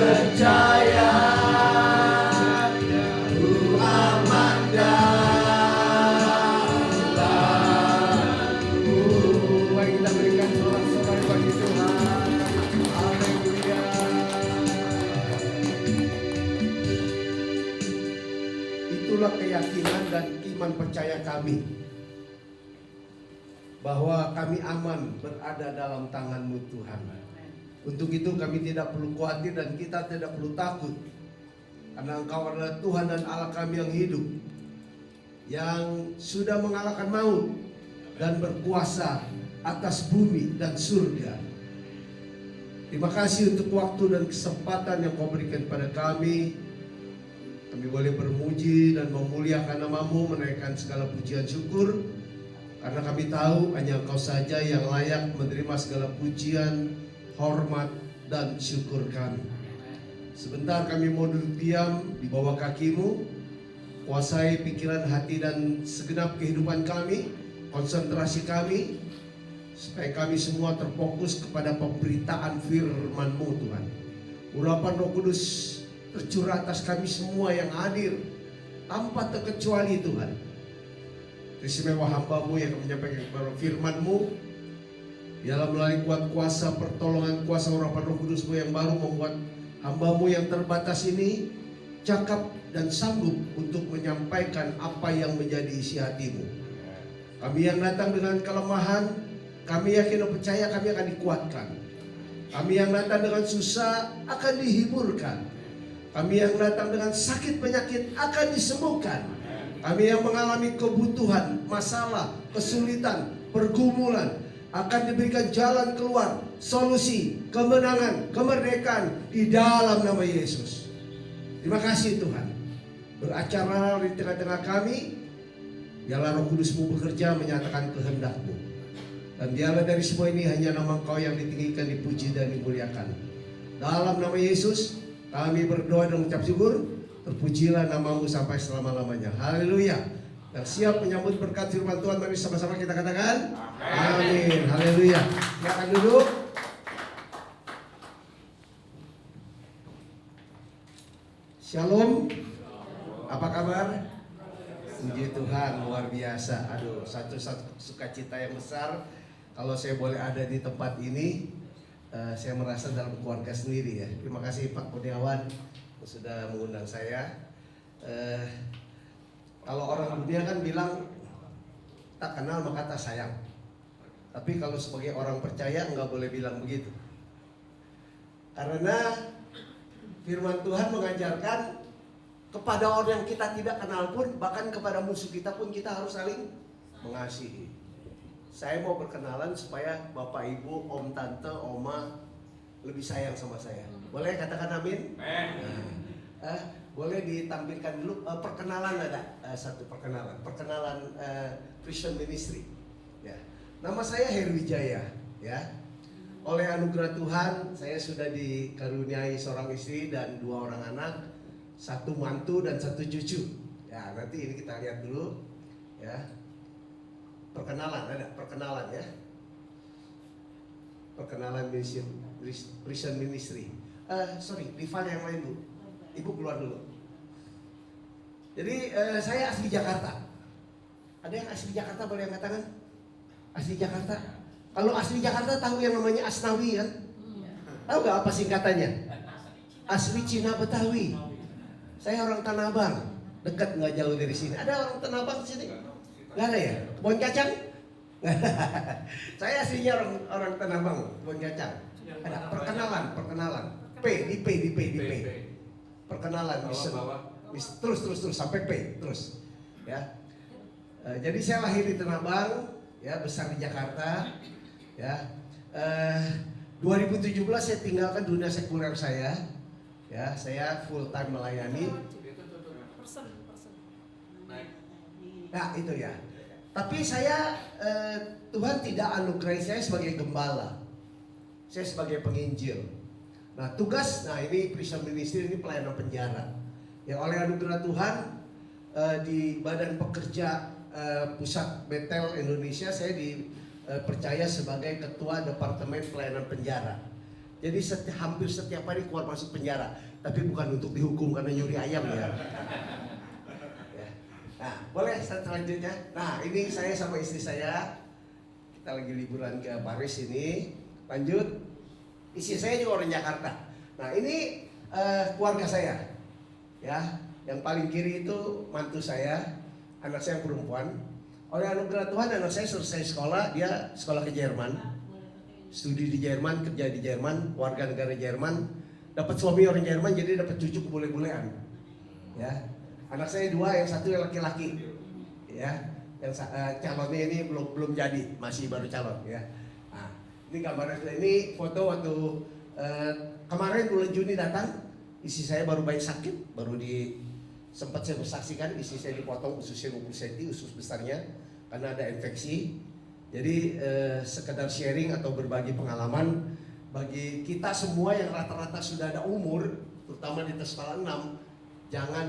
percaya, ku aman dalammu. Mari kita berikan sorak-sorai bagi Tuhan. Haleluya. Itulah keyakinan dan iman percaya kami, bahwa kami aman berada dalam tangan-Mu Tuhan. Untuk itu kami tidak perlu khawatir dan kita tidak perlu takut, karena Engkau adalah Tuhan dan Allah kami yang hidup, yang sudah mengalahkan maut dan berkuasa atas bumi dan surga. Terima kasih untuk waktu dan kesempatan yang Kau berikan pada kami. Kami boleh bermuji dan memuliakan nama-Mu, menaikkan segala pujian syukur, karena kami tahu hanya Engkau saja yang layak menerima segala pujian, hormat, dan syukur kami. Sebentar kami mau duduk diam di bawah kaki-Mu. Kuasai pikiran, hati, dan segenap kehidupan kami, konsentrasi kami, supaya kami semua terfokus kepada pemberitaan firman-Mu Tuhan. Urapan Roh Kudus tercurah atas kami semua yang hadir tanpa terkecuali Tuhan. Istimewa hamba-Mu yang menyampaikan firman-Mu, ialah melalui kuat kuasa pertolongan kuasa urapan Roh Kudus-Mu yang baru membuat hamba-Mu yang terbatas ini cakap dan sanggup untuk menyampaikan apa yang menjadi isi hati-Mu. Kami yang datang dengan kelemahan, kami yakin dan percaya kami akan dikuatkan. Kami yang datang dengan susah akan dihiburkan. Kami yang datang dengan sakit penyakit akan disembuhkan. Kami yang mengalami kebutuhan, masalah, kesulitan, pergumulan akan diberikan jalan keluar, solusi, kemenangan, kemerdekaan di dalam nama Yesus. Terima kasih Tuhan. Beracara di tengah-tengah kami, biarlah Roh Kudus-Mu bekerja menyatakan kehendak-Mu. Dan biarlah dari semua ini hanya nama Engkau yang ditinggikan, dipuji, dan dimuliakan. Dalam nama Yesus kami berdoa dan mengucap syukur. Terpujilah nama-Mu sampai selama-lamanya. Haleluya. Yang siap menyambut berkat firman Tuhan, mari sama-sama kita katakan amin. Haleluya. Silakan duduk. Shalom. Apa kabar? Puji Tuhan, luar biasa. Aduh, satu sukacita yang besar kalau saya boleh ada di tempat ini. Saya merasa dalam keluarga sendiri ya. Terima kasih Pak Kurniawan sudah mengundang saya. Kalau orang dunia kan bilang tak kenal maka tak sayang. Tapi kalau sebagai orang percaya enggak boleh bilang begitu. Karena firman Tuhan mengajarkan kepada orang yang kita tidak kenal pun, bahkan kepada musuh kita pun kita harus saling mengasihi. Saya mau berkenalan supaya Bapak Ibu, Om Tante, Oma lebih sayang sama saya. Boleh katakan amin? Boleh ditampilkan dulu perkenalan, ada satu perkenalan. Perkenalan Christian Ministry. Ya. Nama saya Heru Wijaya. Ya. Oleh anugerah Tuhan, saya sudah dikaruniai seorang istri dan 2 orang anak, 1 mantu dan 1 cucu. Ya, nanti ini kita lihat dulu. Ya. Perkenalan, ada perkenalan ya. Perkenalan Christian Ministry. Rival yang lain Bu. Ibu keluar dulu. Jadi saya asli Jakarta. Ada yang asli Jakarta boleh mengatakan? Asli Jakarta. Kalau asli Jakarta tahu yang namanya Asnawi kan? Tahu gak apa singkatannya? Asli Cina Betawi. Saya orang Tanah Abang, dekat nggak jauh dari sini. Ada orang Tanah Abang di sini? Gak ada ya? Kebun kacang? Saya aslinya orang Tanah Abang, kebun kacang. Ada perkenalan. P. Perkenalan terus sampai P terus. Ya. Jadi saya lahir di Tanah Abang, ya, besar di Jakarta. Ya. 2017 saya tinggalkan dunia sekuler saya. Ya, saya full time melayani. Nah, itu ya. Tapi saya Tuhan tidak anugerahi saya sebagai gembala. Saya sebagai penginjil. Nah, ini Christian Ministry, ini pelayanan penjara. Yang oleh anugerah Tuhan di Badan Pekerja Pusat Betel Indonesia, saya dipercaya sebagai Ketua Departemen Pelayanan Penjara. Jadi hampir setiap hari keluar masuk penjara. Tapi bukan untuk dihukum karena nyuri ayam ya. Ya. Nah, boleh selanjutnya. Nah, ini saya sama istri saya. Kita lagi liburan ke Paris ini. Lanjut. Istri saya juga orang Jakarta. Nah, ini keluarga saya. Ya, yang paling kiri itu mantu saya, anak saya yang perempuan. Oleh anugerah Tuhan, anak saya selesai sekolah, dia sekolah ke Jerman, studi di Jerman, kerja di Jerman, warga negara Jerman, dapat suami orang Jerman, jadi dapat cucu bule-bulean. Ya, anak saya dua, yang satu yang laki-laki, ya, yang calonnya ini belum jadi, masih baru calon, ya. Nah, ini gambarnya, ini foto waktu kemarin bulan Juni datang, istri saya baru baik sakit, baru sempat saya bersaksikan, istri saya dipotong ususnya 20 cm, usus besarnya, karena ada infeksi. Jadi sekedar sharing atau berbagi pengalaman bagi kita semua yang rata-rata sudah ada umur, terutama di atas kepala 6, jangan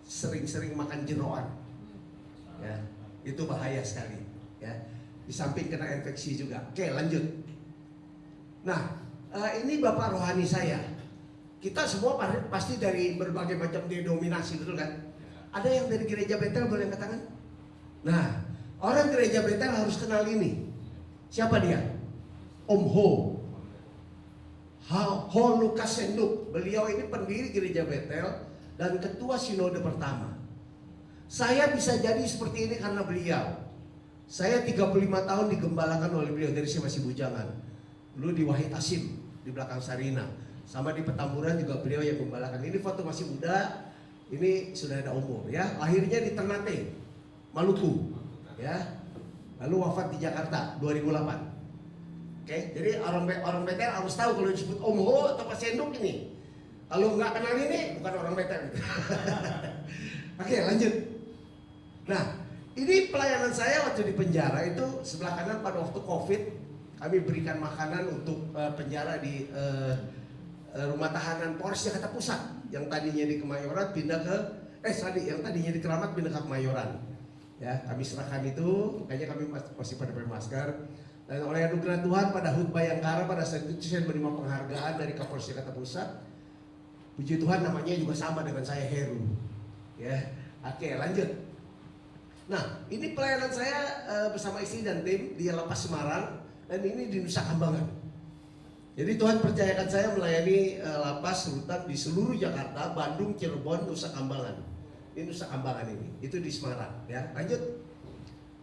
sering-sering makan jeroan. Ya, itu bahaya sekali. Ya, di samping kena infeksi juga. Oke, lanjut. Nah, ini bapak rohani saya. Kita semua pasti dari berbagai macam denominasi, betul kan? Ada yang dari gereja Betel, boleh angkat tangan? Nah, orang gereja Betel harus kenal ini. Siapa dia? Om Ho. Ho Lukas Senduk. Beliau ini pendiri gereja Betel dan ketua sinode pertama. Saya bisa jadi seperti ini karena beliau. Saya 35 tahun digembalakan oleh beliau dari saya masih bujangan. Dulu di Wahid Asim, di belakang Sarina. Sama di Petamburan juga beliau yang gembalakan. Ini foto masih muda, ini sudah ada umur ya. Lahirnya di Ternate, Maluku, ya. Lalu wafat di Jakarta 2008. Oke, jadi orang Betel harus tahu kalau disebut Om Ho atau Pak Senduk ini. Kalau nggak kenal ini bukan orang Betel. Oke, lanjut. Nah, ini pelayanan saya waktu di penjara itu sebelah kanan pada waktu COVID kami berikan makanan untuk penjara di rumah tahanan Polres Jakarta Pusat yang tadinya di Kemayoran pindah ke yang tadinya di Keramat pindah ke Kemayoran. Ya, kami serahkan itu, makanya kami masih pada pakai masker. Dan oleh anugerah Tuhan pada HUT Bayangkara pada saat itu saya menerima penghargaan dari Kapolres Jakarta Pusat. Puji Tuhan namanya juga sama dengan saya, Heru. Ya, oke, lanjut. Nah, ini pelayanan saya bersama istri dan tim di Lapas Semarang dan ini di Nusa Kambangan. Jadi Tuhan percayakan saya melayani lapas rutan di seluruh Jakarta, Bandung, Cirebon, Nusa Kambangan. Ini Nusa Kambangan ini, itu di Semarang. Ya, lanjut.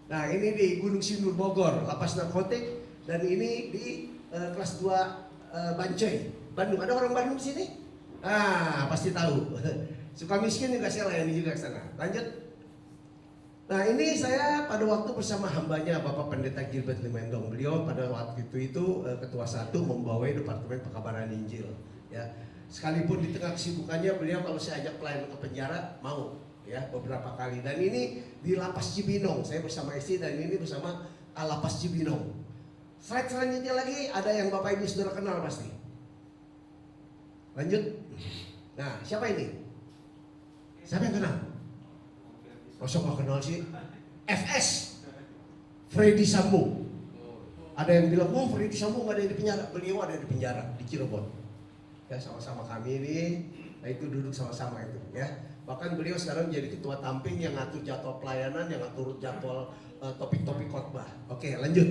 Nah, ini di Gunung Sindur Bogor, lapas narkotik, dan ini di kelas 2 Bancoy, Bandung. Ada orang Bandung di sini? Ah, pasti tahu. Suka miskin juga saya layani juga ke sana. Lanjut. Nah, ini saya pada waktu bersama hambanya Bapak Pendeta Gilbert Limendong. Beliau pada waktu itu ketua 1 membawai Departemen Pekabaran Injil. Ya, sekalipun di tengah kesibukannya beliau kalau saya ajak pelayan ke penjara mau, ya, beberapa kali. Dan ini di Lapas Cibinong, saya bersama istri dan ini bersama Lapas Cibinong. Slide selanjutnya lagi ada yang Bapak Ibu saudara kenal pasti. Lanjut. Nah, siapa ini? Siapa yang kenal? Masa gak kenal sih? FS Freddy Sambo. Ada yang bilang, oh Freddy Sambo gak ada di penjara. Beliau ada di penjara di Cirebon. Ya, sama-sama kami ini. Nah, itu duduk sama-sama itu, ya. Bahkan beliau sekarang jadi ketua tamping yang ngatur jadwal pelayanan, yang ngatur jadwal topik-topik khotbah. Oke, lanjut.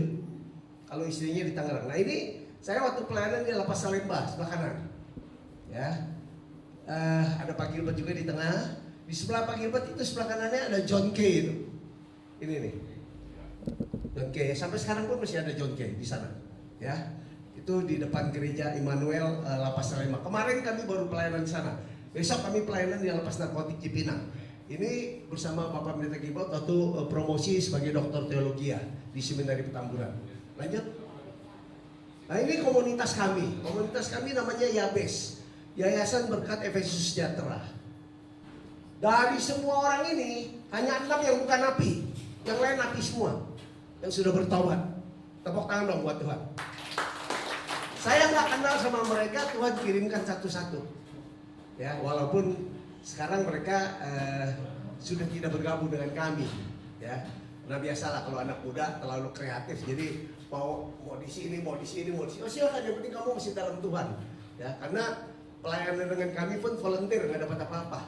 Kalau istrinya di Tangerang. Nah, ini saya waktu pelayanan di Lapas Salemba sebelah kanan. Ya. Ada Pak Gilbert juga di tengah. Di sebelah Pak Gilbert itu sebelah kanannya ada John K itu. Ini nih. John K. Sampai sekarang pun masih ada John K di sana. Ya. Itu di depan gereja Immanuel Lapas Salemba. Kemarin kami baru pelayanan di sana. Besok kami pelayanan di Lapas Narkotik Cipinang. Ini bersama Bapak Pendeta Gilbert waktu promosi sebagai doktor teologi di Seminari Petamburan. Lanjut. Nah, ini komunitas kami. Komunitas kami namanya Yabes. Yayasan Berkat Efesus Sejahtera. Dari semua orang ini hanya 6 yang bukan napi, yang lain napi semua, yang sudah bertobat. Tepuk tangan dong buat Tuhan. Saya nggak kenal sama mereka, Tuhan kirimkan satu-satu. Ya, walaupun sekarang mereka sudah tidak bergabung dengan kami. Ya, nah biasalah kalau anak muda terlalu kreatif, jadi mau di sini, mau di sini, mau di sini. Oh, silakan, yang penting kamu masih dalam Tuhan. Ya, karena pelayanan dengan kami pun volunteer, nggak dapat apa-apa.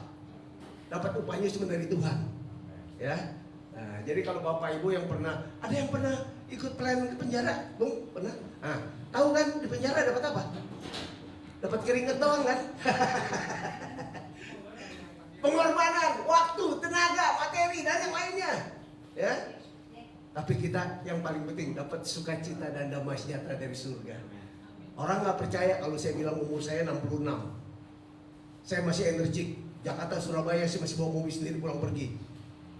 Dapat upahnya cuma dari Tuhan. Ya. Nah, jadi kalau Bapak Ibu yang ada yang pernah ikut pelayanan ke penjara, Bung? Pernah? Nah, tahu kan di penjara dapat apa? Dapat keringat doang kan? Pengorbanan, waktu, tenaga, materi, dan yang lainnya. Ya. Tapi kita yang paling penting dapat sukacita dan damai sejahtera dari surga. Orang nggak percaya kalau saya bilang umur saya 66. Saya masih energik. Jakarta, Surabaya, saya masih bawa mobil sendiri pulang pergi.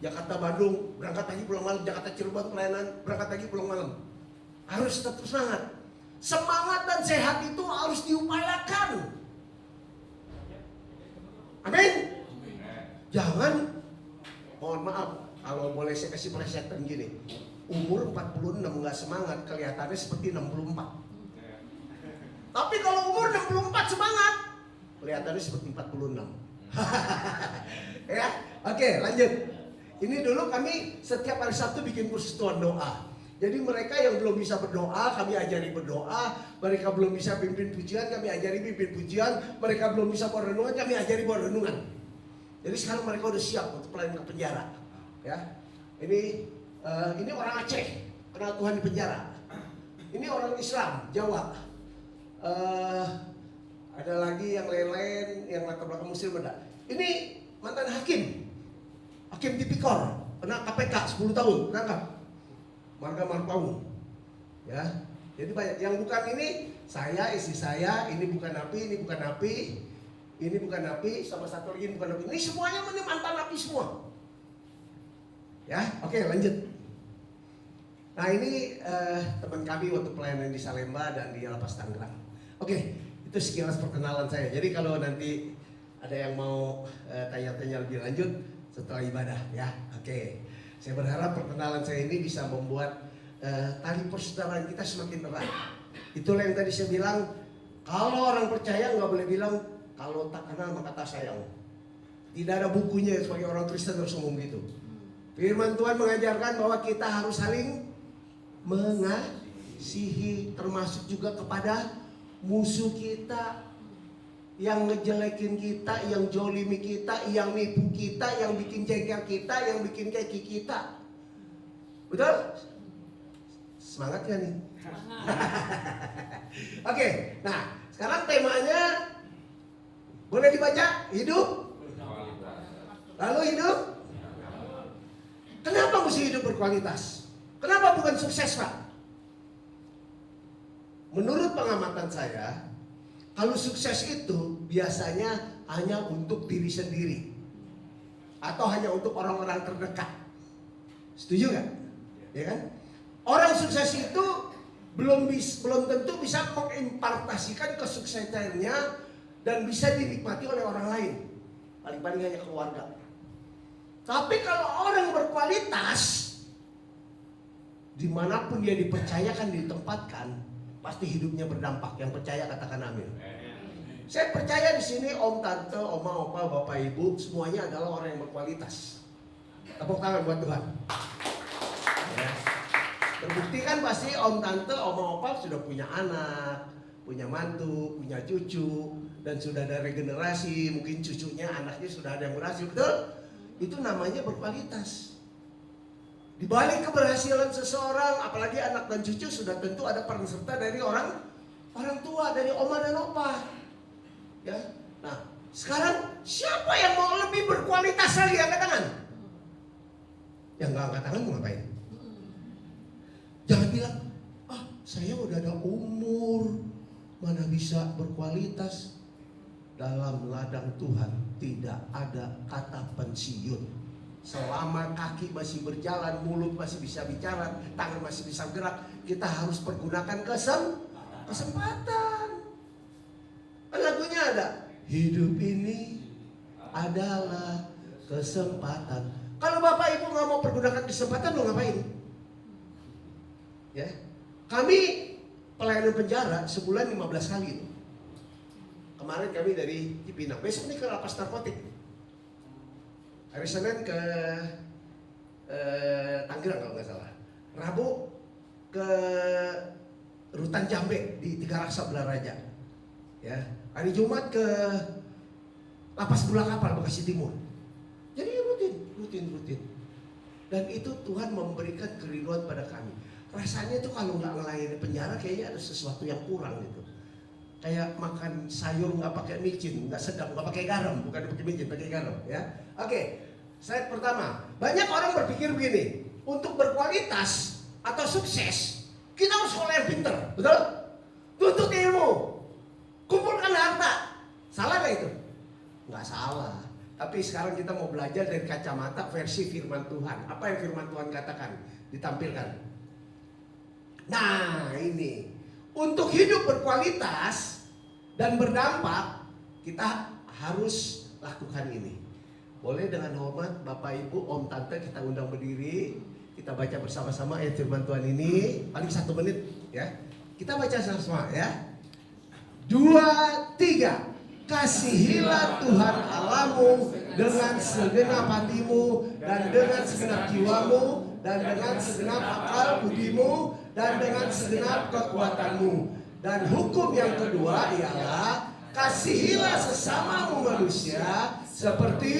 Jakarta, Bandung, berangkat pagi pulang malam. Jakarta, Cirebon, pelayanan, berangkat pagi pulang malam. Harus tetap semangat. Semangat dan sehat itu harus diupayakan. Amin. Jangan, mohon maaf, kalau boleh saya kasih presetan gini. Umur 46 nggak semangat, kelihatannya seperti 64. Tapi kalau umur 64 semangat, kelihatannya seperti 46. Ya, oke, lanjut. Ini dulu kami setiap hari Sabtu bikin persekutuan doa. Jadi mereka yang belum bisa berdoa, kami ajari berdoa. Mereka belum bisa pimpin pujian, kami ajari pimpin pujian. Mereka belum bisa bawa renungan, kami ajari bawa renungan. Jadi sekarang mereka udah siap untuk pelayanan ke penjara. Ya, ini orang Aceh, kenal Tuhan di penjara. Ini orang Islam, Jawa. Ada lagi yang lain-lain yang latar belakang Muslim ada. Ini mantan hakim tipikor, kena KPK 10 tahun, nangkap. Marga Marpaung. Ya, jadi banyak. Yang bukan ini, saya, istri saya, ini bukan napi, ini bukan napi, ini bukan napi, sama satu lagi ini bukan napi. Ini semuanya mantan napi semua. Ya, oke, lanjut. Nah, ini teman kami waktu pelayanan di Salemba dan di Lapas Tangerang. Oke, itu sekilas perkenalan saya. Jadi kalau nanti ada yang mau tanya-tanya lebih lanjut setelah ibadah, ya, oke. Saya berharap perkenalan saya ini bisa membuat tali persaudaraan kita semakin erat. Itulah yang tadi saya bilang, kalau orang percaya nggak boleh bilang kalau tak kenal maka tak sayang. Tidak ada bukunya sebagai orang Kristen harus ngomong gitu. Firman Tuhan mengajarkan bahwa kita harus saling mengasihi, termasuk juga kepada musuh kita, yang ngejelekin kita, yang jolimi kita, yang nipu kita, yang bikin jengkel kita, yang bikin keki kita. Betul? Semangat kan nih? Oke, nah sekarang temanya boleh dibaca, hidup. Lalu hidup. Kenapa mesti hidup berkualitas? Kenapa bukan sukses, Pak? Menurut pengamatan saya, kalau sukses itu biasanya hanya untuk diri sendiri atau hanya untuk orang-orang terdekat. Setuju nggak? Ya kan? Orang sukses itu belum tentu bisa mengimpartasikan kesuksesannya dan bisa dinikmati oleh orang lain. Paling-paling hanya keluarga. Tapi kalau orang berkualitas, dimanapun dia dipercayakan, ditempatkan, pasti hidupnya berdampak. Yang percaya katakan amin. Saya percaya di sini om, tante, oma, opa, bapak, ibu semuanya adalah orang yang berkualitas. Tepuk tangan buat Tuhan. Ya. Terbukti kan pasti om, tante, oma, opa sudah punya anak, punya mantu, punya cucu, dan sudah ada regenerasi. Mungkin cucunya, anaknya sudah ada yang berhasil, betul? Itu namanya berkualitas. Di balik keberhasilan seseorang, apalagi anak dan cucu, sudah tentu ada peran serta dari orang tua, dari oma dan opa. Ya. Nah, sekarang siapa yang mau lebih berkualitas lagi? Angkat tangan. Yang nggak angkat tangan mau ngapain? Jangan bilang, saya udah ada umur, mana bisa berkualitas. Dalam ladang Tuhan tidak ada kata pensiun. Selama kaki masih berjalan, mulut masih bisa bicara, tangan masih bisa gerak, kita harus pergunakan kesempatan. Lagunya ada, hidup ini adalah kesempatan. Kalau bapak ibu nggak mau pergunakan kesempatan, lo ngapain? Ya, kami pelayanan penjara sebulan 15 kali itu. Kemarin kami dari Cipinang, besok ini ke lapas narkotik. Hari Senin ke Tangerang kalau nggak salah. Rabu ke Rutan Jambe di Tiga Raksa Belaraja. Ya, hari Jumat ke Lapas Bola Kapal Bekasi Timur. Jadi rutin. Dan itu Tuhan memberikan kerinduan pada kami. Rasanya tuh kalau nggak melayani penjara kayaknya ada sesuatu yang kurang gitu. Kayak makan sayur nggak pakai micin, nggak sedap, nggak pakai garam, bukan pakai micin, pakai garam, ya. Oke, slide pertama. Banyak orang berpikir begini, untuk berkualitas atau sukses kita harus sekolah yang pinter, betul? Tuntut ilmu, kumpulkan harta. Salah nggak itu? Nggak salah. Tapi sekarang kita mau belajar dari kacamata versi firman Tuhan. Apa yang firman Tuhan katakan? Ditampilkan. Nah ini, untuk hidup berkualitas dan berdampak, kita harus lakukan ini. Boleh dengan hormat Bapak Ibu, Om Tante, kita undang berdiri. Kita baca bersama-sama ayat firman Tuhan ini. Paling 1 menit ya. Kita baca sama-sama ya. 2, 3. Kasihilah Tuhan Allahmu dengan segenap hatimu dan dengan segenap jiwamu dan dengan segenap akal budimu dan dengan segenap kekuatanmu. Dan hukum yang kedua ialah kasihilah sesamamu manusia seperti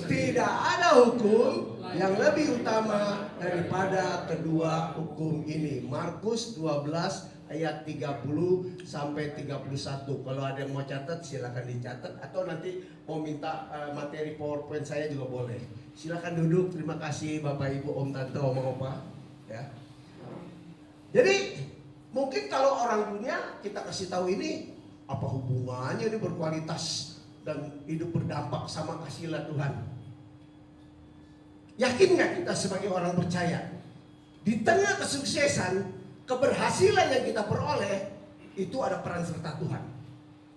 tidak ada hukum yang lebih utama daripada kedua hukum ini. Markus 12 ayat 30 sampai 31. Kalau ada yang mau catat silakan dicatat, atau nanti mau minta materi PowerPoint saya juga boleh. Silakan duduk. Terima kasih Bapak Ibu, Om Tante, Om Opa ya. Jadi mungkin kalau orang dunia kita kasih tahu ini, apa hubungannya ini berkualitas dan hidup berdampak sama kasihilah Tuhan? Yakin nggak kita sebagai orang percaya, di tengah kesuksesan, keberhasilan yang kita peroleh, itu ada peran serta Tuhan?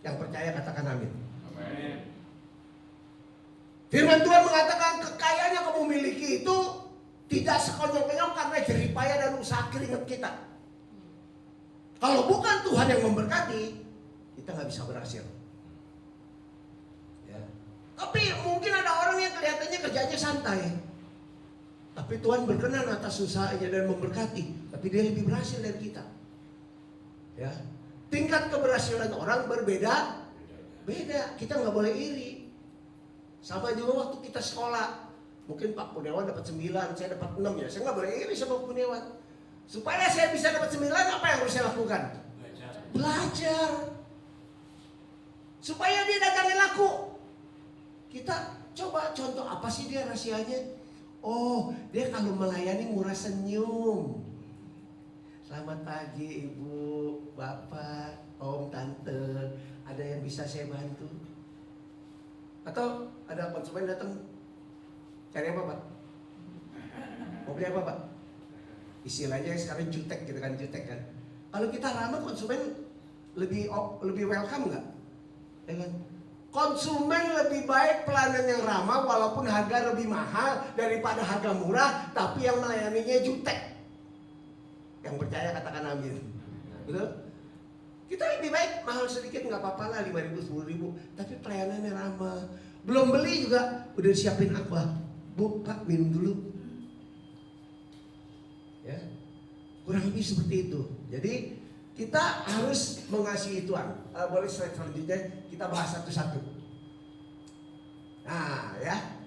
Yang percaya katakan amin. Amin. Firman Tuhan mengatakan kekayaan yang kamu miliki itu tidak sekonyong-konyong karena jeripaya dan usaha keringat kita. Kalau bukan Tuhan yang memberkati, kita nggak bisa berhasil. Ya. Tapi mungkin ada orang yang kelihatannya kerjanya santai, tapi Tuhan berkenan atas usahanya dan memberkati, tapi dia lebih berhasil dari kita. Ya, tingkat keberhasilan orang berbeda, kita nggak boleh iri. Sama juga waktu kita sekolah, mungkin Pak Kurniawan dapat 9, saya dapat 6 ya, saya nggak boleh iri sama Pak Kurniawan. Supaya saya bisa dapat 9, apa yang harus saya lakukan? Belajar. Supaya dia dagangnya laku. Kita coba contoh, apa sih dia rahasianya? Oh, dia kalau melayani murah senyum. Selamat pagi Ibu, Bapak, Om, Tante. Ada yang bisa saya bantu? Atau ada konsumen datang, cari apa Pak? Mau beli apa Pak? Istilahnya sekarang jutek gitu kan, jutek kan. Kalau kita ramah, konsumen lebih welcome nggak? Ya kan? Konsumen lebih baik pelayanan yang ramah walaupun harga lebih mahal daripada harga murah tapi yang melayaninya jutek. Yang percaya katakan amin. Betul? Kita lebih baik mahal sedikit nggak apa-apa lah, 5.000, 10.000, tapi pelayanannya ramah. Belum beli juga udah siapin apa? Bu, Pak, minum dulu. Ya. Kurang lebih seperti itu. Jadi kita harus mengasihi Tuhan. Boleh slide selanjutnya, kita bahas satu-satu. Nah ya,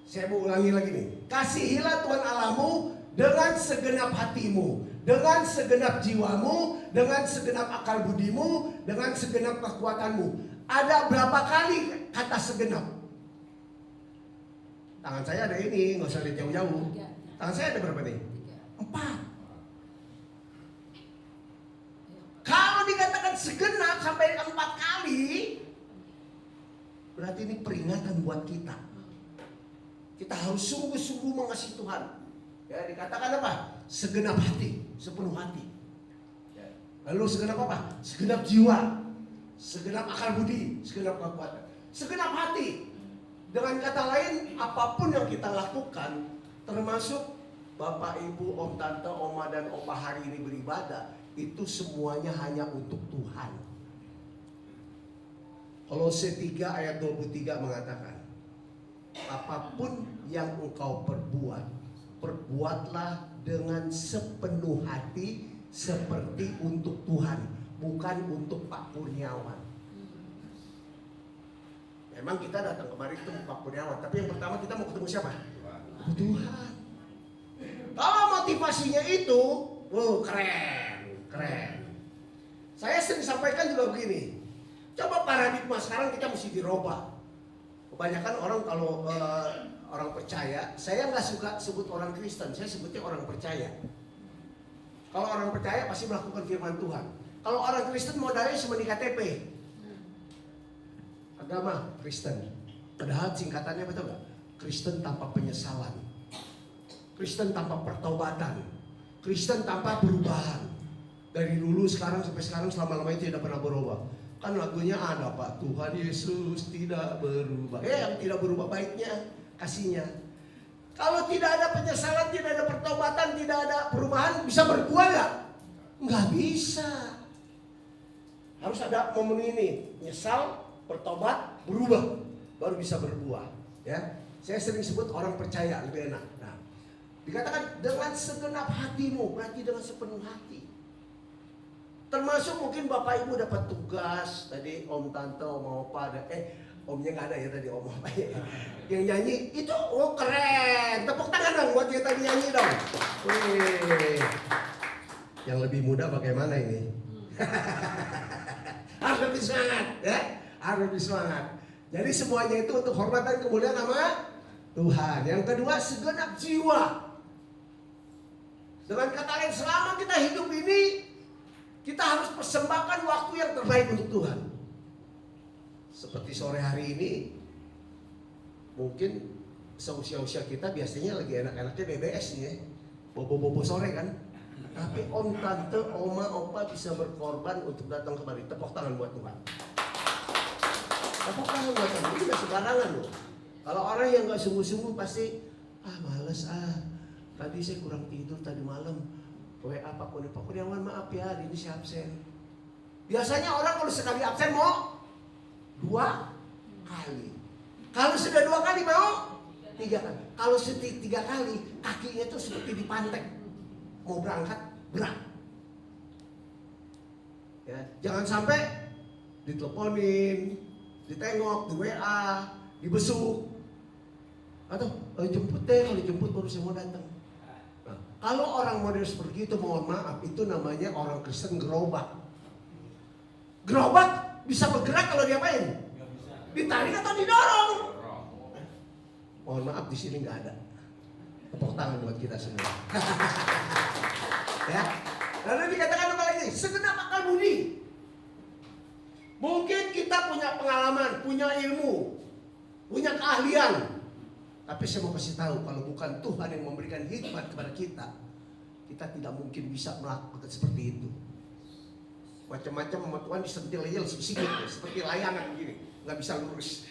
saya mau ulangi lagi nih. Kasihilah Tuhan Allahmu dengan segenap hatimu, dengan segenap jiwamu, dengan segenap akal budimu, dengan segenap kekuatanmu. Ada berapa kali kata segenap? Tangan saya ada ini, nggak usah lihat jauh-jauh. Tangan saya ada berapa nih? 4. Kalau dikatakan segenap sampai 4 kali, berarti ini peringatan buat kita. Kita harus sungguh-sungguh mengasihi Tuhan. Ya, dikatakan apa? Segenap hati, sepenuh hati. Ya. Lalu segenap apa? Segenap jiwa, segenap akal budi, segenap kekuatan, segenap hati. Dengan kata lain, apapun yang kita lakukan, termasuk Bapak, Ibu, Om, Tante, Oma, dan Opa hari ini beribadah, itu semuanya hanya untuk Tuhan. Kolose 3 ayat 23 mengatakan, apapun yang engkau perbuat, perbuatlah dengan sepenuh hati seperti untuk Tuhan, bukan untuk Pak Kurniawan. Memang kita datang kemari ketemu Pak Kurniawan, tapi yang pertama kita mau ketemu siapa? Tuhan. Kalau motivasinya itu, wow, keren. Saya sering sampaikan juga begini. Coba paradigma sekarang kita mesti dirubah. Kebanyakan orang kalau orang percaya, saya nggak suka sebut orang Kristen, saya sebutnya orang percaya. Kalau orang percaya pasti melakukan firman Tuhan. Kalau orang Kristen modalnya cuma di KTP. Agama Kristen. Padahal singkatannya betul nggak? Kristen tanpa penyesalan, Kristen tanpa pertobatan, Kristen tanpa perubahan. Dari dulu sekarang sampai sekarang selama-lamanya tidak pernah berubah. Kan lagunya ada Pak, Tuhan Yesus tidak berubah. Yang tidak berubah baiknya, kasihnya. Kalau tidak ada penyesalan, tidak ada pertobatan, tidak ada perubahan, bisa berbuah nggak? Nggak bisa. Harus ada momen ini, nyesal, bertobat, berubah, baru bisa berbuah. Ya, saya sering sebut orang percaya lebih enak. Nah, dikatakan dengan segenap hatimu, berarti dengan sepenuh hati. Termasuk mungkin bapak ibu dapat tugas tadi, om tante om opa ada, omnya nggak ada ya tadi, om apa ya yang nyanyi itu, oh keren, tepuk tangan dong buat dia tadi nyanyi dong. Wih. Yang lebih muda bagaimana ini? Harus lebih semangat ya, harus lebih semangat. Jadi semuanya itu untuk hormat dan kemuliaan nama Tuhan. Yang kedua, segenap jiwa. Dengan kata lain, selama kita hidup ini, kita harus persembahkan waktu yang terbaik untuk Tuhan. Seperti sore hari ini, mungkin seusia-usia kita biasanya lagi enak-enaknya BBS nih ya, bobo-bobo sore kan. Tapi om, tante, oma, opa bisa berkorban untuk datang kemari. Tepuk tangan buat Tuhan. Tepuk tangan buat Tuhan. Ini gak sembarangan loh. Kalau orang yang gak sungguh-sungguh pasti, males tadi saya kurang tidur tadi malam. WA Pak Kurniawan, maaf ya hari ini saya absen. Biasanya orang kalau sekali absen mau 2 kali. Kalau sudah 2 kali mau 3 kali. Kalau sudah 3 kali kakinya itu seperti dipantek. Mau berangkat berat. Ya, jangan sampai diteleponin, ditengok, di WA, dibesuk. Atau jemput deh, kalau dijemput baru saya mau datang. Kalau orang model seperti itu, mohon maaf, itu namanya orang Kristen gerobak. Gerobak bisa bergerak kalau diapain? Ditarik atau didorong? Mohon maaf, di sini nggak ada. Tepuk tangan buat kita semua. Ya. Lalu dikatakan apa lagi? Segenap akal budi. Mungkin kita punya pengalaman, punya ilmu, punya keahlian. Tapi saya mau kasih tahu, kalau bukan Tuhan yang memberikan hikmat kepada kita, kita tidak mungkin bisa melakukan seperti itu. Macam-macam sama Tuhan disentil aja sikit, seperti layangan begini, nggak bisa lurus.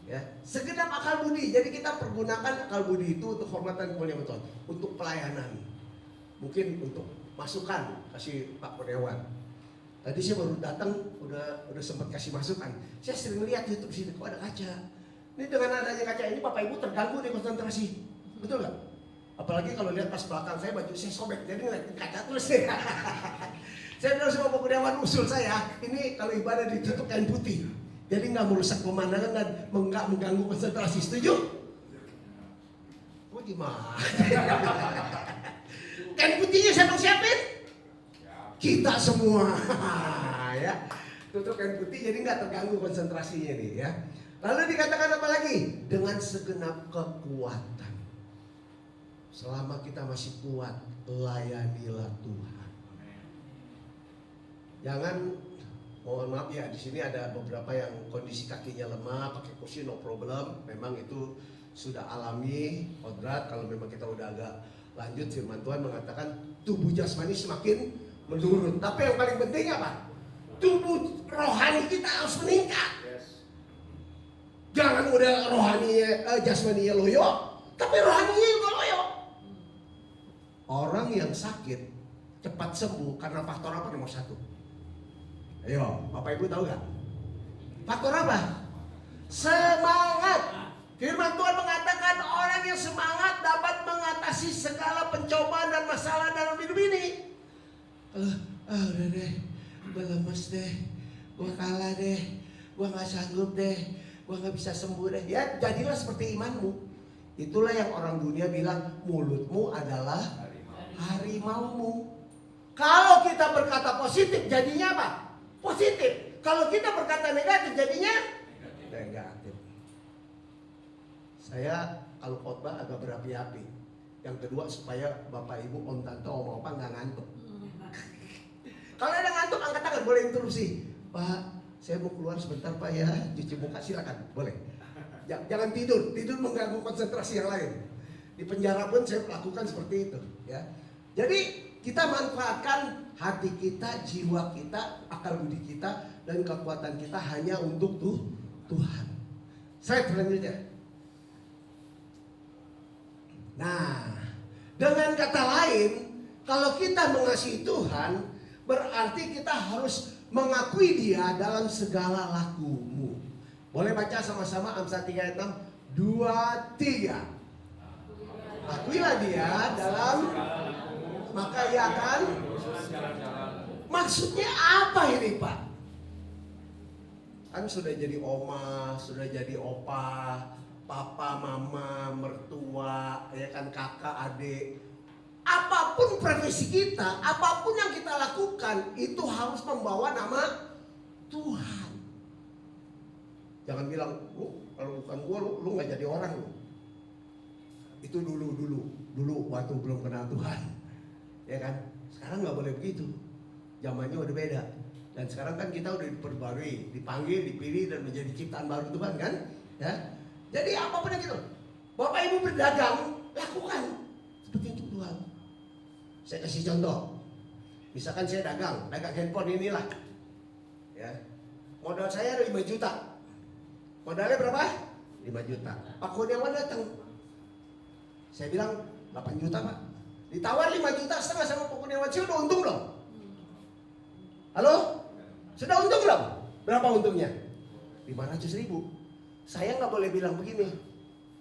Ya, segenap akal budi. Jadi kita pergunakan akal budi itu untuk hormatan kemuliaan Tuhan, untuk pelayanan, mungkin untuk masukan, kasih Pak Kurniawan. Tadi saya baru datang, udah sempat kasih masukan. Saya sering lihat YouTube sini, kok ada kaca. Ini dengan adanya kaca ini Bapak Ibu terganggu nih konsentrasi. Betul nggak? Apalagi kalau lihat pas belakang saya baju saya sobek, jadi ngeliatin kaca terus. Saya bilang sama Pak Kurniawan usul saya, ini kalau ibadah ditutup kain putih. Jadi nggak merusak pemandangan dan nggak mengganggu konsentrasi. Setuju? Oh gimana? Kain putihnya siapa siapin? Kita semua. Ya, tutup kain putih jadi nggak terganggu konsentrasinya nih ya. Lalu dikatakan apa lagi? Dengan segenap kekuatan. Selama kita masih kuat, layanilah Tuhan. Jangan, mohon maaf ya, di sini ada beberapa yang kondisi kakinya lemah, pakai kursi no problem. Memang itu sudah alami, kodrat. Kalau memang kita udah agak lanjut, firman Tuhan mengatakan tubuh jasmani semakin menurun. Tapi yang paling penting apa? Tubuh rohani kita harus meningkat. Jangan udah rohaninya, jasmaninya loyo, tapi rohaninya juga loyo. Orang yang sakit cepat sembuh karena faktor apa nomor 1? Ayo, Bapak Ibu tahu gak? Faktor apa? Semangat. Firman Tuhan mengatakan orang yang semangat dapat mengatasi segala pencobaan dan masalah dalam hidup ini. Udah deh, gue lemes deh, gue kalah deh, gue gak sanggup deh, gue gak bisa sembuh deh. Ya jadilah seperti imanmu. Itulah yang orang dunia bilang mulutmu adalah harimaumu. Kalau kita berkata positif jadinya apa? Positif. Kalau kita berkata negatif jadinya negatif. Saya kalau khotbah agak berapi-api. Yang kedua supaya Bapak Ibu, Om Tante, Om Opa nggak ngantuk. Kalau ada ngantuk angkat tangan, boleh interupsi. Pak, saya mau keluar sebentar Pak ya, cuci muka silakan, boleh. Jangan tidur mengganggu konsentrasi yang lain. Di penjara pun saya melakukan seperti itu. Ya, jadi kita manfaatkan hati kita, jiwa kita, akal budi kita, dan kekuatan kita hanya untuk Tuhan. Slide selanjutnya. Nah, dengan kata lain, kalau kita mengasihi Tuhan, berarti kita harus mengakui Dia dalam segala lakumu. Boleh baca sama-sama Amsal 3 ayat 6, 2, 3. Akuilah Dia dalam, maka Ia akan. Maksudnya apa ini Pak? Kan sudah jadi oma, sudah jadi opa, papa, mama, mertua, ya kan, kakak, adik. Apapun profesi kita, apapun yang kita lakukan, itu harus membawa nama Tuhan. Jangan bilang, kalau bukan gua, lu gak jadi orang lu. Itu dulu waktu belum kenal Tuhan, ya kan. Sekarang gak boleh begitu. Zamannya udah beda. Dan sekarang kan kita udah diperbarui, dipanggil, dipilih, dan menjadi ciptaan baru Tuhan kan, ya. Jadi apapun yang gitu, Bapak Ibu berdagang, lakukan seperti itu Tuhan. Saya kasih contoh. Misalkan saya dagang handphone inilah. Ya. Modal saya 5 juta. Modalnya berapa? 5 juta. Pak Kurniawan datang. Saya bilang 8 juta Pak. Ditawar 5 juta setengah sama Pak Kurniawan. Saya udah untung belum? Halo? Sudah untung belum? Berapa untungnya? 500 ribu. Saya nggak boleh bilang begini,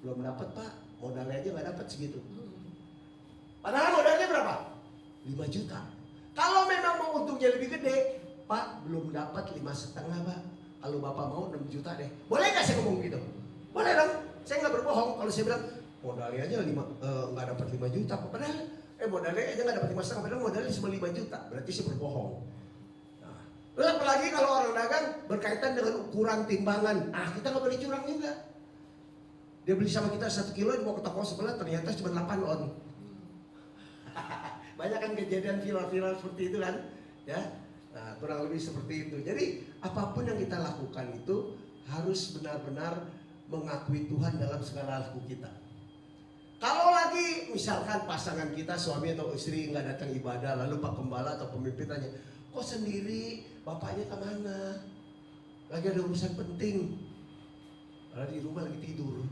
belum dapat Pak, modalnya aja nggak dapat segitu. Padahal modalnya berapa? 5 juta. Kalau memang mau untungnya lebih gede, Pak belum dapat 5,5 Pak. Kalau Bapak mau 6 juta deh. Boleh nggak saya ngomong gitu? Boleh dong. Saya nggak berbohong kalau saya bilang modalnya aja nggak dapat 5 juta. Padahal modalnya aja nggak dapat 5,5. Padahal modalnya cuma 5 juta. Berarti saya berbohong. Terus apalagi kalau orang dagang berkaitan dengan ukuran timbangan. Kita nggak boleh curang juga. Dia beli sama kita 1 kilo, dibawa ke toko sebelah ternyata cuma 8 on. Banyak kan kejadian viral-viral seperti itu kan, ya. Nah, kurang lebih seperti itu. Jadi apapun yang kita lakukan itu harus benar-benar mengakui Tuhan dalam segala laku kita. Kalau lagi misalkan pasangan kita, suami atau istri nggak datang ibadah, lalu Pak Gembala atau pemimpin tanya, kok sendiri, bapaknya kemana? Lagi ada urusan penting. Padahal di rumah lagi tidur.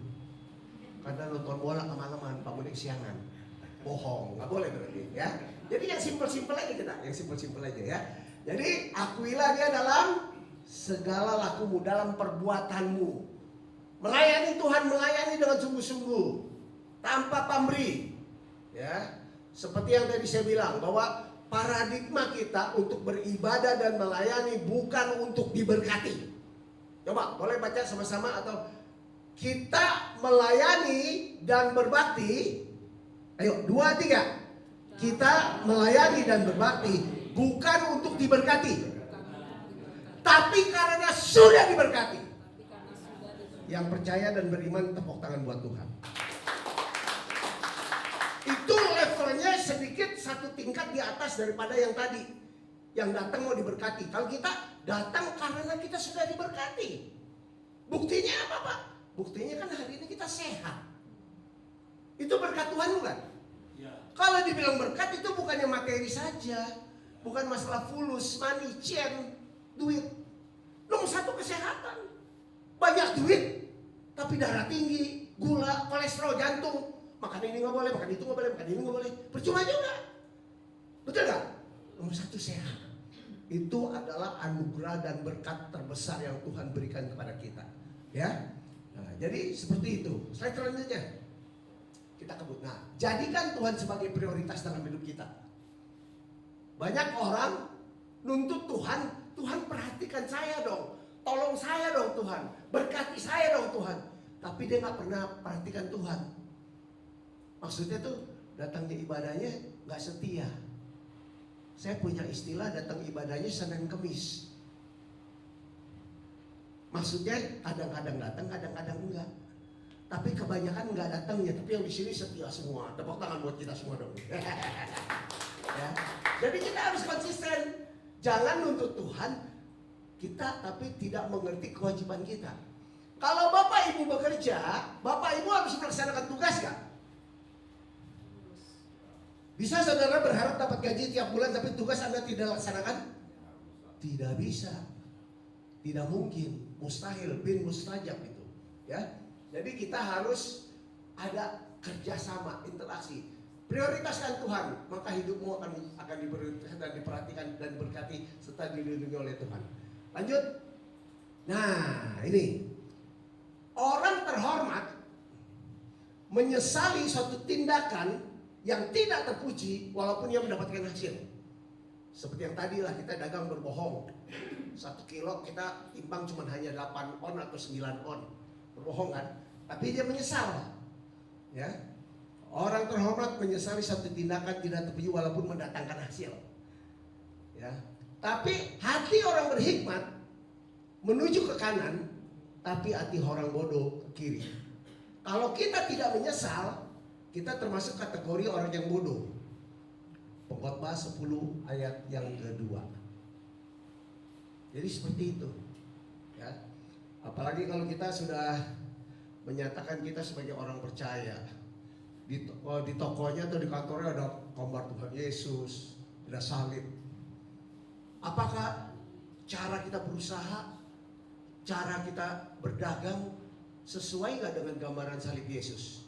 Karena nonton bola kemalaman, bangunnya kesiangan. Bohong, nggak boleh berarti ya. Jadi yang simpel-simpel aja kita, yang simpel-simpel aja ya. Jadi akuilah Dia dalam segala lakumu, dalam perbuatanmu. Melayani Tuhan, melayani dengan sungguh-sungguh, tanpa pamrih. Ya, seperti yang tadi saya bilang bahwa paradigma kita untuk beribadah dan melayani bukan untuk diberkati. Coba boleh baca sama-sama atau kita melayani dan berbakti. Ayo 2, 3. Kita melayani dan berbakti bukan untuk diberkati, tapi karena sudah diberkati. Yang percaya dan beriman tepuk tangan buat Tuhan. Itu levelnya sedikit satu tingkat di atas daripada yang tadi. Yang datang mau diberkati. Kalau kita datang karena kita sudah diberkati. Buktinya apa Pak? Buktinya kan hari ini kita sehat. Itu berkat Tuhan bukan? Ya. Kalau dibilang berkat itu bukannya materi saja. Bukan masalah fulus, money, chain, duit. Nomor 1 kesehatan. Banyak duit, tapi darah tinggi, gula, kolesterol, jantung. Makan ini nggak boleh, makan itu nggak boleh, makan ini nggak boleh. Percuma juga. Betul nggak? Nomor 1 sehat. Itu adalah anugerah dan berkat terbesar yang Tuhan berikan kepada kita. Ya. Nah, jadi seperti itu. Slide selanjutnya. Kita kebut. Nah, jadikan Tuhan sebagai prioritas dalam hidup kita. Banyak orang nuntut Tuhan, Tuhan perhatikan saya dong, tolong saya dong Tuhan, berkati saya dong Tuhan. Tapi dia nggak pernah perhatikan Tuhan. Maksudnya tuh datangnya ibadahnya nggak setia. Saya punya istilah datang ibadahnya Senin Kemis. Maksudnya kadang-kadang datang, kadang-kadang enggak. Tapi kebanyakan enggak datangnya, tapi yang di sini setia semua. Tepuk tangan buat kita semua dong. Ya. Jadi kita harus konsisten. Jangan nuntut Tuhan kita tapi tidak mengerti kewajiban kita. Kalau Bapak Ibu bekerja, Bapak Ibu harus melaksanakan tugas gak? Bisa saudara berharap dapat gaji tiap bulan tapi tugas Anda tidak laksanakan? Tidak bisa. Tidak mungkin, mustahil, bin mustajab itu. Ya. Jadi kita harus ada kerjasama, interaksi. Prioritaskan Tuhan, maka hidupmu akan diprioritaskan dan diperhatikan dan berkati serta dilindungi oleh Tuhan. Lanjut. Nah, ini orang terhormat menyesali suatu tindakan yang tidak terpuji walaupun ia mendapatkan hasil. Seperti yang tadi lah, kita dagang berbohong. 1 kilo kita timbang cuma hanya 8 on atau 9 on. Berbohong kan? Tapi dia menyesal. Ya. Orang terhormat menyesali satu tindakan tidak terpuji walaupun mendatangkan hasil. Ya. Tapi hati orang berhikmat menuju ke kanan, tapi hati orang bodoh ke kiri. Kalau kita tidak menyesal, kita termasuk kategori orang yang bodoh. Pengkhotbah 10 ayat yang kedua. Jadi seperti itu. Ya. Apalagi kalau kita sudah menyatakan kita sebagai orang percaya. Di tokonya atau di kantornya ada gambar Tuhan Yesus, ada salib. Apakah cara kita berusaha, cara kita berdagang sesuai nggak dengan gambaran salib Yesus?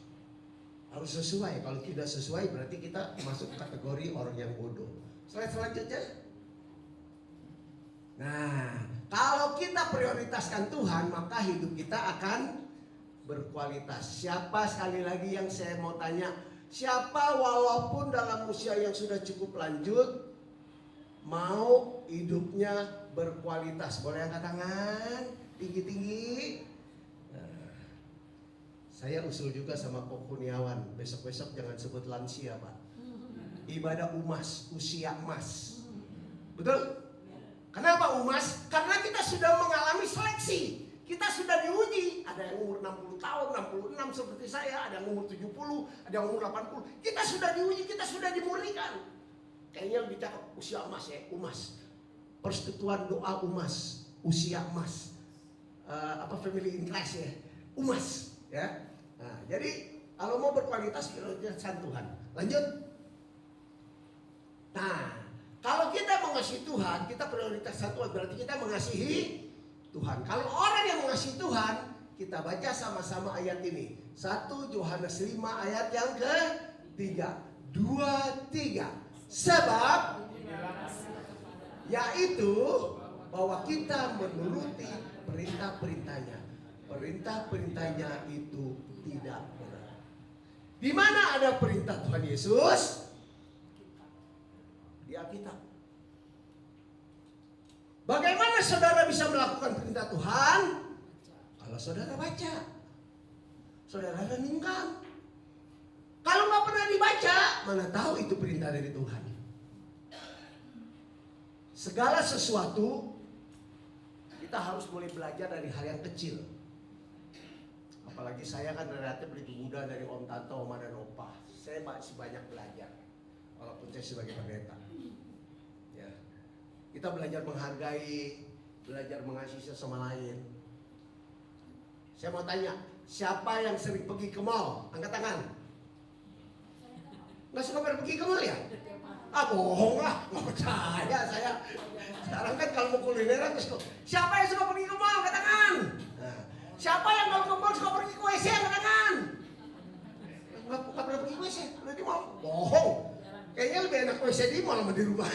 Harus sesuai. Kalau tidak sesuai berarti kita masuk kategori orang yang bodoh. Slide selanjutnya. Nah, kalau kita prioritaskan Tuhan, maka hidup kita akan berkualitas. Siapa, sekali lagi yang saya mau tanya, siapa walaupun dalam usia yang sudah cukup lanjut mau hidupnya berkualitas? Boleh angkat tangan tinggi-tinggi. Nah, saya usul juga sama Kok Kurniawan, besok-besok jangan sebut lansia Pak, ibadah umas, usia emas. Betul? Kenapa umas? Karena kita sudah mengalami seleksi. Kita sudah diuji, ada yang umur 60 tahun, 66 seperti saya, ada yang umur 70, ada yang umur 80. Kita sudah diuji, kita sudah dimurnikan. Kayaknya lebih cakep usia emas ya, umas. Persekutuan doa umas, usia emas. Family in Christ ya, umas ya. Nah, jadi kalau mau berkualitas prioritaskan Tuhan. Lanjut. Nah, kalau kita mengasihi Tuhan, kita prioritaskan Tuhan, berarti kita mengasihi Tuhan. Kalau orang yang mengasihi Tuhan, kita baca sama-sama ayat ini. 1 Yohanes 5 ayat yang ke-3. 2, 3. Sebab yaitu bahwa kita menuruti perintah-perintahnya. Perintah-perintahnya itu tidak benar. Di mana ada perintah Tuhan Yesus? Di Alkitab. Bagaimana saudara bisa melakukan perintah Tuhan? Kalau saudara baca, saudara renungkan. Kalau nggak pernah dibaca, mana tahu itu perintah dari Tuhan. Segala sesuatu kita harus mulai belajar dari hal yang kecil. Apalagi saya kan relatif lebih muda dari Om Tanto, Oma dan Opa. Saya masih banyak belajar, walaupun saya sebagai pendeta. Ya. Kita belajar menghargai, belajar mengasihi sesama lain. Saya mau tanya, siapa yang sering pergi ke mall? Angkat tangan. Nggak suka pergi ke mall ya? Ah bohong lah, nggak percaya saya. Sekarang kan kalau mau kulineran terus siapa yang suka pergi ke mall? Angkat tangan. Nah, siapa yang kalau ke mall suka pergi ke WC? Angkat tangan. Nggak pernah pergi ke WC, udah di mall. Bohong. Kayaknya lebih enak WC di mall sama di rumah.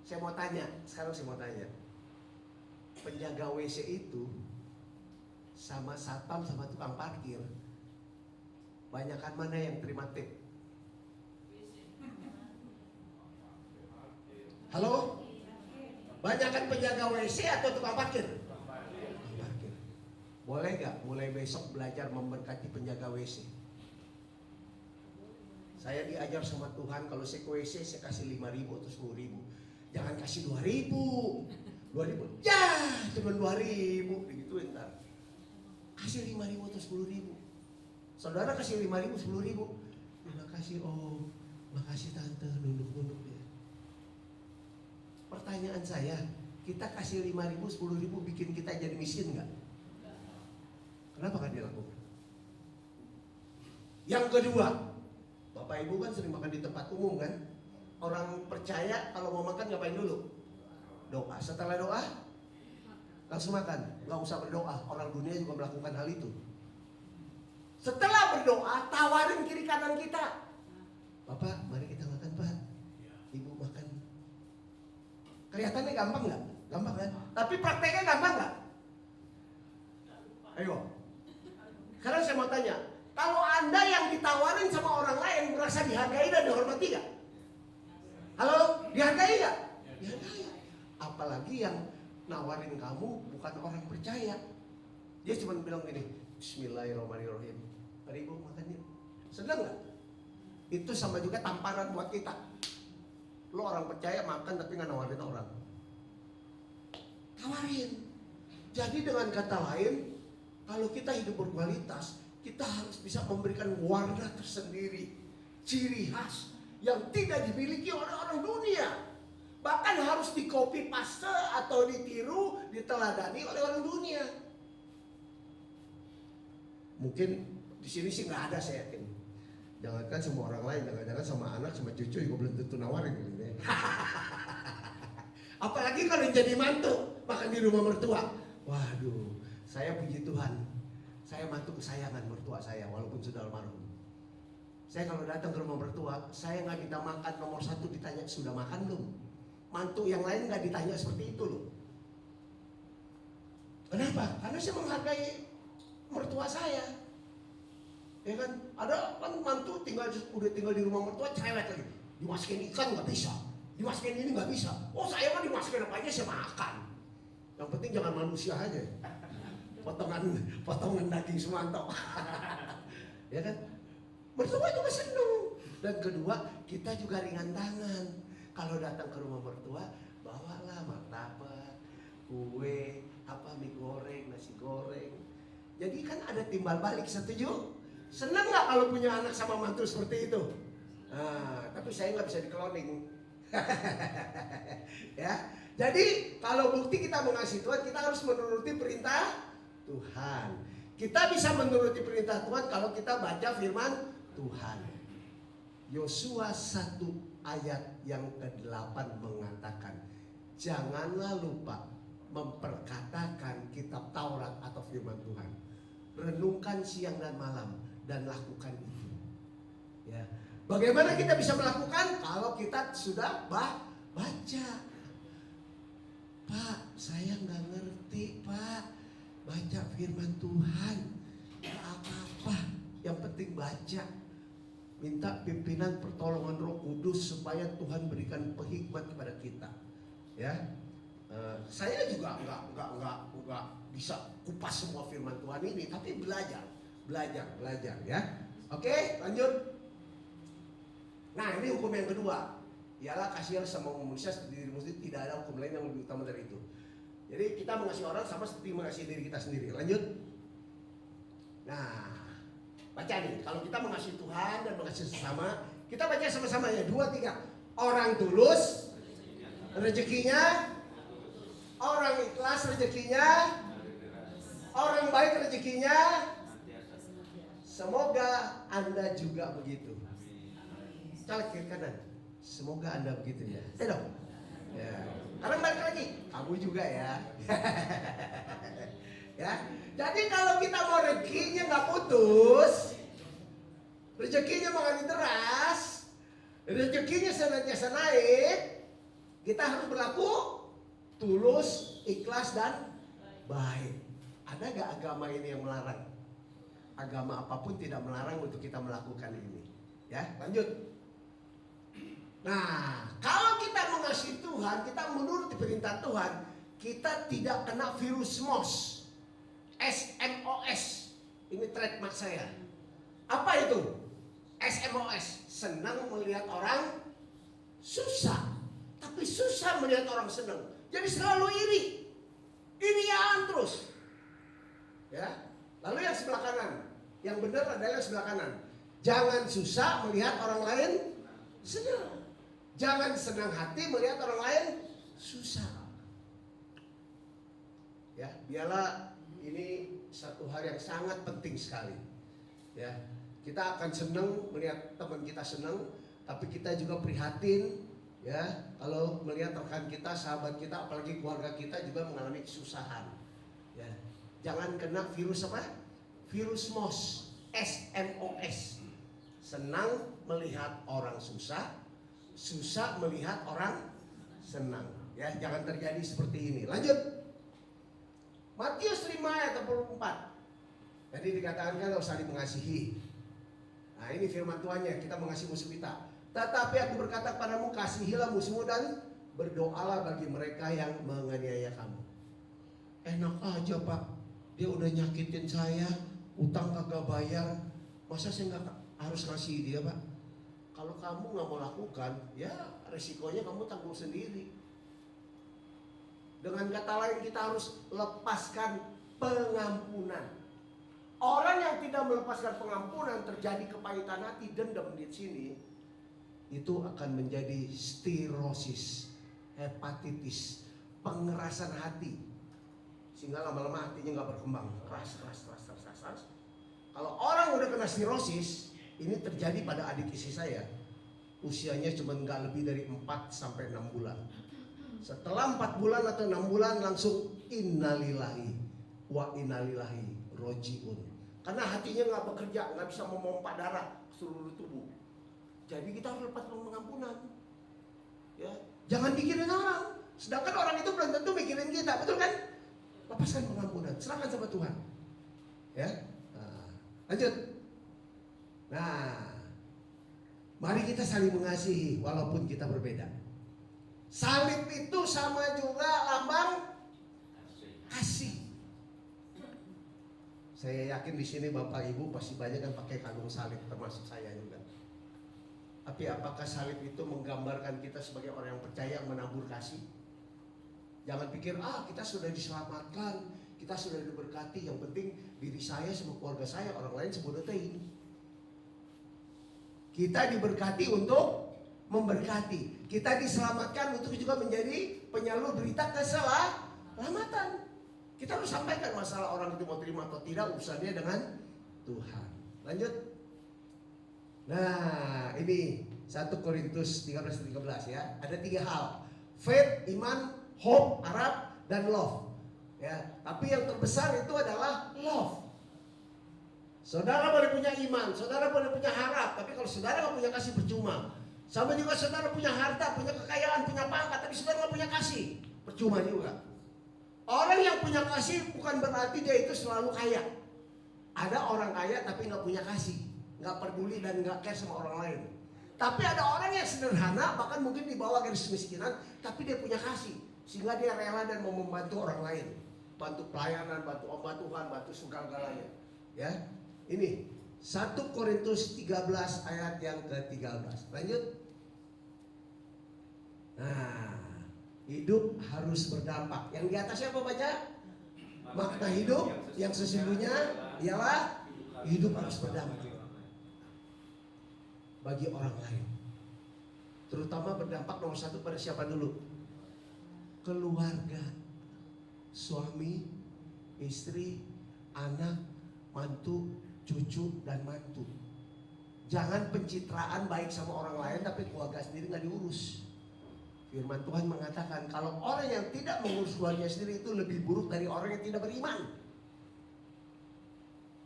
Saya mau tanya, sekarang saya mau tanya. Penjaga WC itu sama satpam sama tukang parkir, banyakan mana yang terima tip? Halo? Banyakan penjaga WC atau tukang parkir? Tukang parkir. Boleh gak mulai besok belajar memberkati penjaga WC? Saya diajar sama Tuhan, kalau saya ke WC saya kasih 5.000 atau 10.000. Jangan kasih 2.000. 2.000, ya cuma 2.000, digituin ntar. Kasih 5.000 atau 10.000. Saudara kasih 5.000, 10.000. Terima kasih om, makasih tante, nunduk-nunduk dia. Pertanyaan saya, kita kasih 5.000, 10.000 bikin kita jadi miskin nggak? Kenapa nggak dilakukan? Yang kedua, Bapak Ibu kan sering makan di tempat umum kan? Orang percaya kalau mau makan ngapain dulu? Doa. Setelah doa, langsung makan. Nggak usah berdoa. Orang dunia juga melakukan hal itu. Setelah berdoa, tawarin kiri kanan kita. Bapak, mari kita makan Pak. Ibu makan. Kelihatannya gampang nggak? Gampang kan? Tapi prakteknya gampang nggak? Ayo. Sekarang saya mau tanya, kalau Anda yang ditawarin sama orang lain merasa dihargai dan dihormati nggak? Halo, dihargai nggak? Dihargai. Apalagi yang nawarin kamu bukan orang percaya. Dia cuma bilang gini, Bismillahirrahmanirrahim. Mari ibu makan yuk. Senang nggak? Itu sama juga tamparan buat kita. Lo orang percaya makan tapi nggak nawarin orang. Tawarin. Jadi dengan kata lain, kalau kita hidup berkualitas, kita harus bisa memberikan warna tersendiri, ciri khas yang tidak dimiliki oleh orang dunia. Bahkan harus di copy paste atau ditiru, diteladani oleh orang dunia. Mungkin di sini sih nggak ada, saya yakin. Jangankan sama orang lain, jangan-jangan sama anak, sama cucu juga belum tentu nawarin gitu ya. Apalagi kalau jadi mantu, makan di rumah mertua. Waduh, saya puji Tuhan, saya mantu kesayangan mertua saya walaupun sudah almarhum. Saya kalau datang ke rumah mertua, saya nggak minta makan nomor 1 ditanya sudah makan belum. Mantu yang lain nggak ditanya seperti itu loh. Kenapa? Karena saya menghargai mertua saya. Ya kan, ada kan mantu udah tinggal di rumah mertua cerewet lagi. Dimasukin ikan nggak bisa, dimasukin ini nggak bisa. Oh saya mah dimasukin apa aja saya makan. Yang penting jangan manusia aja. Potongan daging semantau. Ya kan? Mertua juga seneng. Dan kedua, kita juga ringan tangan. Kalau datang ke rumah mertua, bawalah martabak, kue, mie goreng, nasi goreng. Jadi kan ada timbal balik, setuju? Senang nggak kalau punya anak sama mantu seperti itu? Nah, tapi saya nggak bisa dikloning. Ya, jadi kalau bukti kita mengasihi Tuhan, kita harus menuruti perintah Tuhan. Kita bisa menuruti perintah Tuhan kalau kita baca firman Tuhan. Yosua 1 ayat yang ke-8 mengatakan, janganlah lupa memperkatakan kitab Taurat atau firman Tuhan. Renungkan siang dan malam dan lakukan itu. Ya. Bagaimana kita bisa melakukan kalau kita sudah baca? Pak, saya nggak ngerti Pak. Baca firman Tuhan, nggak apa-apa. Yang penting baca. Minta pimpinan pertolongan Roh Kudus supaya Tuhan berikan penghikmat kepada kita. Ya, saya juga nggak bisa kupas semua firman Tuhan ini, tapi belajar ya. Oke, lanjut. Nah, ini hukum yang kedua. Ialah kasihan sama manusia seperti dirimu sendiri, tidak ada hukum lain yang lebih utama dari itu. Jadi kita mengasihi orang sama seperti mengasihi diri kita sendiri. Lanjut. Nah, baca nih. Kalau kita mengasihi Tuhan dan mengasihi sesama, kita baca sama-sama ya. 2, 3. Orang tulus rezekinya, orang ikhlas rezekinya, orang baik rezekinya. Semoga Anda juga begitu. Caleg kiri kanan. Semoga Anda begitu ya. Dong. Ya. Karena balik lagi, kamu juga ya. Ya. Jadi kalau kita mau rezekinya nggak putus, rezekinya mengalir deras, rezekinya senantiasa naik, kita harus berlaku tulus, ikhlas dan baik. Ada gak agama ini yang melarang? Agama apapun tidak melarang untuk kita melakukan ini. Ya, lanjut. Nah, kalau kita mengasihi Tuhan, kita menuruti perintah Tuhan, kita tidak kena virus MOS. SMOS. Ini trademark saya. Apa itu? SMOS. Senang melihat orang susah. Tapi susah melihat orang senang. Jadi selalu iri. Irian terus. Ya. Lalu yang sebelah kanan. Yang benar adalah yang sebelah kanan. Jangan susah melihat orang lain senang. Jangan senang hati melihat orang lain susah. Ya, biarlah ini satu hal yang sangat penting sekali. Ya, kita akan senang melihat teman kita senang, tapi kita juga prihatin. Ya, kalau melihat rekan kita, sahabat kita, apalagi keluarga kita juga mengalami kesusahan. Ya, jangan kena virus apa? Virus MOS, SMOS. Senang melihat orang susah, susah melihat orang senang. Ya, jangan terjadi seperti ini. Lanjut. Matius 5 ayat 44. Jadi dikatakan kalau saling mengasihi. Nah, ini firman Tuhannya, kita mengasihi musuh kita. Tetapi aku berkata kepadamu, kasihilah musuhmu dan berdoalah bagi mereka yang menganiaya kamu. Enak aja Pak, dia udah nyakitin saya, utang kagak bayar, masa saya nggak harus ngasih dia Pak? Kalau kamu nggak mau lakukan, ya resikonya kamu tanggung sendiri. Dengan kata lain, kita harus lepaskan pengampunan. Orang yang tidak melepaskan pengampunan, terjadi kepahitan hati, dendam di sini, itu akan menjadi stirosis, hepatitis, pengerasan hati, sehingga lama-lama hatinya nggak berkembang, keras. Kalau orang udah kena stirosis, ini terjadi pada adik istri saya, usianya cuma nggak lebih dari 4 sampai 6 bulan. Setelah 4 bulan atau 6 bulan langsung innalillahi wa innalillahi rojiun. Karena hatinya nggak bekerja, nggak bisa memompa darah seluruh tubuh. Jadi kita harus lepaskan pengampunan. Ya, jangan mikirin orang. Sedangkan orang itu belum tentu mikirin kita, betul kan? Lepaskan pengampunan, serahkan sama Tuhan. Ya, nah, lanjut. Nah, mari kita saling mengasihi walaupun kita berbeda. Salib itu sama juga lambang kasih. Saya yakin di sini Bapak Ibu pasti banyak yang pakai kalung salib, termasuk saya juga. Tapi apakah salib itu menggambarkan kita sebagai orang yang percaya, yang menabur kasih? Jangan pikir, kita sudah diselamatkan, kita sudah diberkati, yang penting diri saya sama keluarga saya, orang lain sebutin. Kita diberkati untuk memberkati. Kita diselamatkan untuk juga menjadi penyalur berita keselamatan. Kita harus sampaikan masalah orang itu mau terima atau tidak, urusannya dengan Tuhan. Lanjut. Nah, ini 1 Korintus 13 ya. Ada 3 hal. Faith, iman, hope, harap, dan love. Ya, tapi yang terbesar itu adalah love. Saudara boleh punya iman, saudara boleh punya harap, tapi kalau saudara nggak punya kasih percuma. Sama juga saudara punya harta, punya kekayaan, punya pangkat, tapi saudara nggak punya kasih, percuma juga. Orang yang punya kasih bukan berarti dia itu selalu kaya. Ada orang kaya tapi nggak punya kasih, nggak peduli dan nggak care sama orang lain. Tapi ada orang yang sederhana, bahkan mungkin di bawah garis kemiskinan, tapi dia punya kasih, sehingga dia rela dan mau membantu orang lain, bantu pelayanan, bantu obat Tuhan, bantu segala-galanya. Ya, ini 1 Korintus 13 ayat yang ke-13. Lanjut. Nah, hidup harus berdampak. Yang di atasnya apa baca? Makna hidup yang sesungguhnya ialah hidup harus berdampak bagi orang lain. Terutama berdampak nomor 1 pada siapa dulu? Keluarga, suami, istri, anak, mantu, cucu, dan mantu. Jangan pencitraan baik sama orang lain tapi keluarga sendiri nggak diurus. Firman Tuhan mengatakan kalau orang yang tidak mengurus keluarga sendiri itu lebih buruk dari orang yang tidak beriman.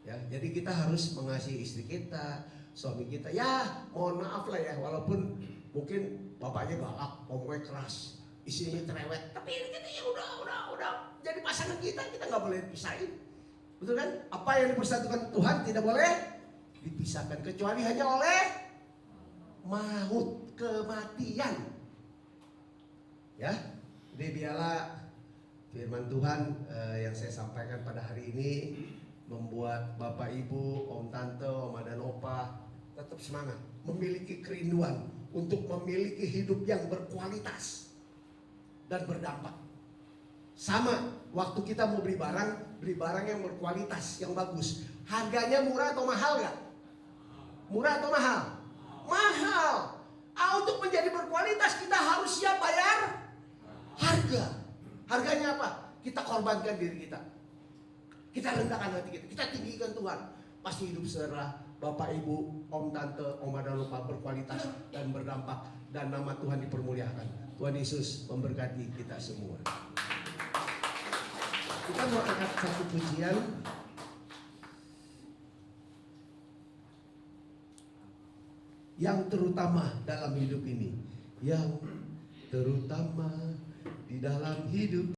Ya, jadi kita harus mengasihi istri kita, suami kita. Ya, mohon maaf lah ya, walaupun mungkin bapaknya galak, ngomongnya keras, istrinya cerewet, tapi ini kita ya udah jadi pasangan kita nggak boleh pisahin. Betul kan? Apa yang dipersatukan Tuhan tidak boleh dipisahkan kecuali hanya oleh maut, kematian. Ya, jadi biarlah firman Tuhan yang saya sampaikan pada hari ini membuat Bapak Ibu, Om Tante, Oma dan Opa tetap semangat, memiliki kerinduan untuk memiliki hidup yang berkualitas dan berdampak. Sama, waktu kita mau beli barang yang berkualitas, yang bagus. Harganya murah atau mahal gak? Murah atau mahal? Mahal. Untuk menjadi berkualitas kita harus siap bayar harga. Harganya apa? Kita korbankan diri kita. Kita rendahkan hati kita. Kita tinggikan Tuhan. Pasti hidup secara Bapak Ibu, Om Tante, Oma dan Opa berkualitas dan berdampak. Dan nama Tuhan dipermuliakan. Tuhan Yesus memberkati kita semua. Kita mau angkat satu pujian. Yang terutama dalam hidup ini. Yang terutama di dalam hidup